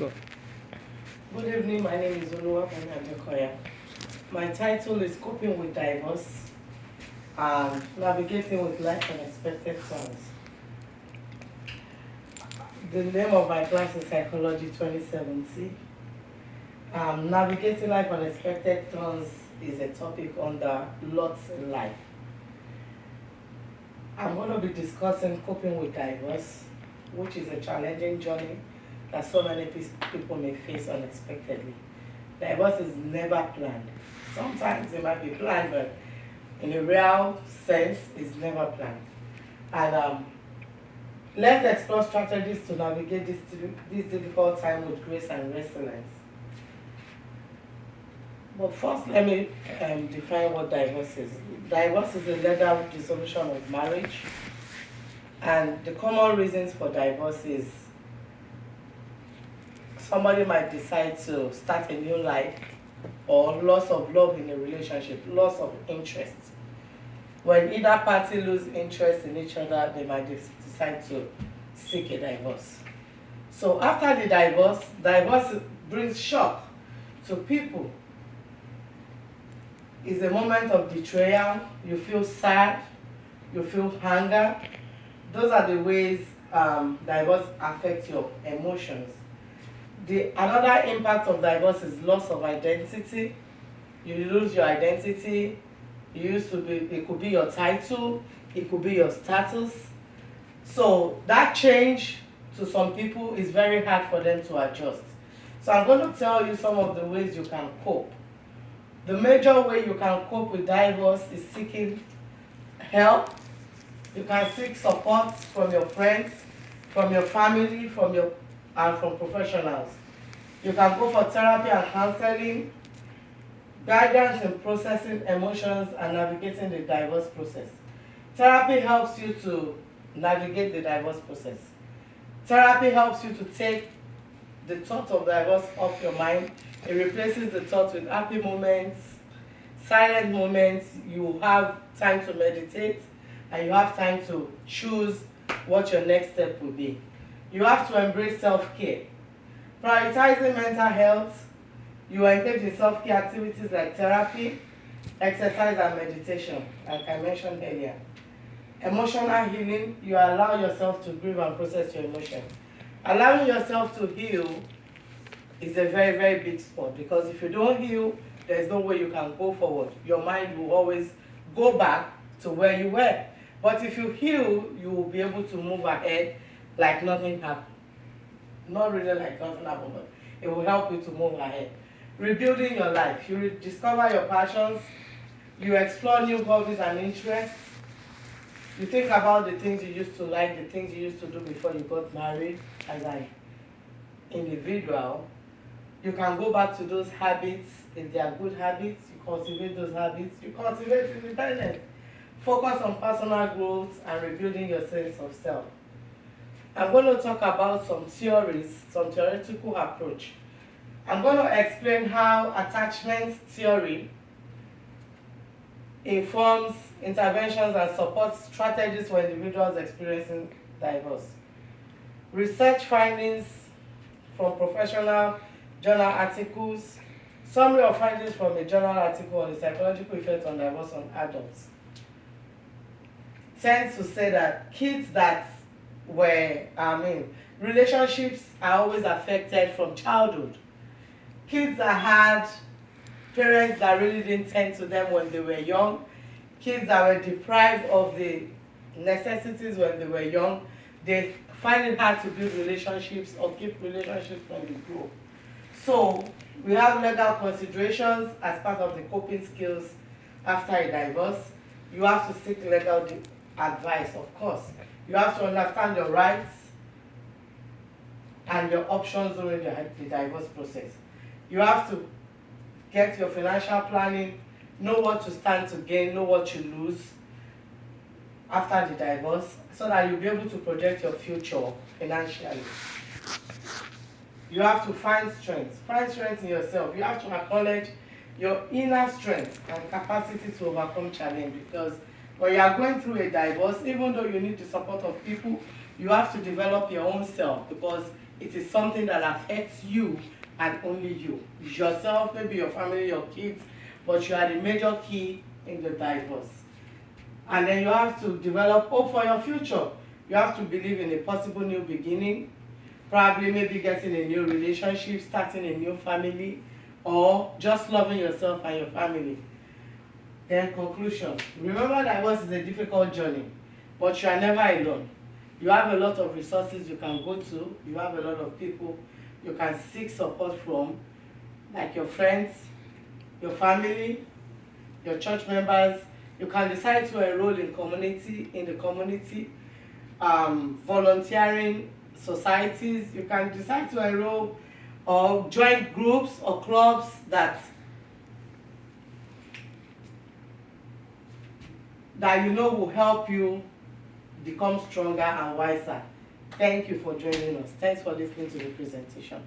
go. Good evening, my name is Bunmi Adekoya. My title is Coping with Divorce and Navigating with Life Unexpected Turns. The name of my class is Psychology 2017. Navigating Life Unexpected Turns is a topic under lots in life. I'm going to be discussing coping with divorce, which is a challenging journey that so many people may face unexpectedly. Divorce is never planned. Sometimes it might be planned, but in a real sense, it's never planned. And let's explore strategies to navigate this difficult time with grace and resilience. But first, let me define what divorce is. Divorce is the legal dissolution of marriage, and the common reasons for divorce is somebody might decide to start a new life, or loss of love in a relationship, loss of interest. When either party lose interest in each other, they might decide to seek a divorce. So after the divorce brings shock to people. It's a moment of betrayal. You feel sad, you feel anger. Those are the ways divorce affects your emotions. Another impact of divorce is loss of identity. You lose your identity. It could be your title, it could be your status. So that change to some people is very hard for them to adjust. So I'm going to tell you some of the ways you can cope. The major way you can cope with divorce is seeking help. You can seek support from your friends, from your family, and from professionals. You can go for therapy and counseling, guidance in processing emotions and navigating the divorce process. Therapy helps you to navigate the divorce process. Therapy helps you to take the thought of divorce off your mind. It replaces the thought with happy moments, silent moments. You have time to meditate, and you have time to choose what your next step will be. You have to embrace self-care. Prioritizing mental health, you engage in self-care activities like therapy, exercise, and meditation, like I mentioned earlier. Emotional healing, you allow yourself to grieve and process your emotions. Allowing yourself to heal is a very, very big spot, because if you don't heal, there's no way you can go forward. Your mind will always go back to where you were. But if you heal, you will be able to move ahead like nothing happened. Not really like nothing happened, but it will help you to move ahead. Rebuilding your life. You discover your passions. You explore new hobbies and interests. You think about the things you used to like, the things you used to do before you got married as an individual. You can go back to those habits. If they are good habits, you cultivate those habits. You cultivate independence. Focus on personal growth and rebuilding your sense of self. I'm going to talk about some theories, some theoretical approach. I'm going to explain how attachment theory informs interventions and supports strategies for individuals experiencing divorce. Research findings from professional journal articles, summary of findings from a journal article on the psychological effect on divorce on adults, tends to say that relationships are always affected from childhood. Kids that had parents that really didn't tend to them when they were young, kids that were deprived of the necessities when they were young, they find it hard to build relationships or keep relationships when they grow. So we have legal considerations as part of the coping skills after a divorce. You have to seek legal advice, of course. You have to understand your rights and your options during the divorce process. You have to get your financial planning, know what to stand to gain, know what you lose after the divorce, so that you'll be able to project your future financially. You have to find strength in yourself. You have to acknowledge your inner strength and capacity to overcome challenge, because when you are going through a divorce, even though you need the support of people, you have to develop your own self, because it is something that affects you and only you. Yourself, maybe your family, your kids, but you are the major key in the divorce. And then you have to develop hope for your future. You have to believe in a possible new beginning, probably maybe getting a new relationship, starting a new family, or just loving yourself and your family. Then conclusion. Remember, divorce is a difficult journey, but you are never alone. You have a lot of resources you can go to. You have a lot of people you can seek support from, like your friends, your family, your church members. You can decide to enroll in the community, volunteering societies. You can decide to enroll or join groups or clubs that you know will help you become stronger and wiser. Thank you for joining us. Thanks for listening to the presentation.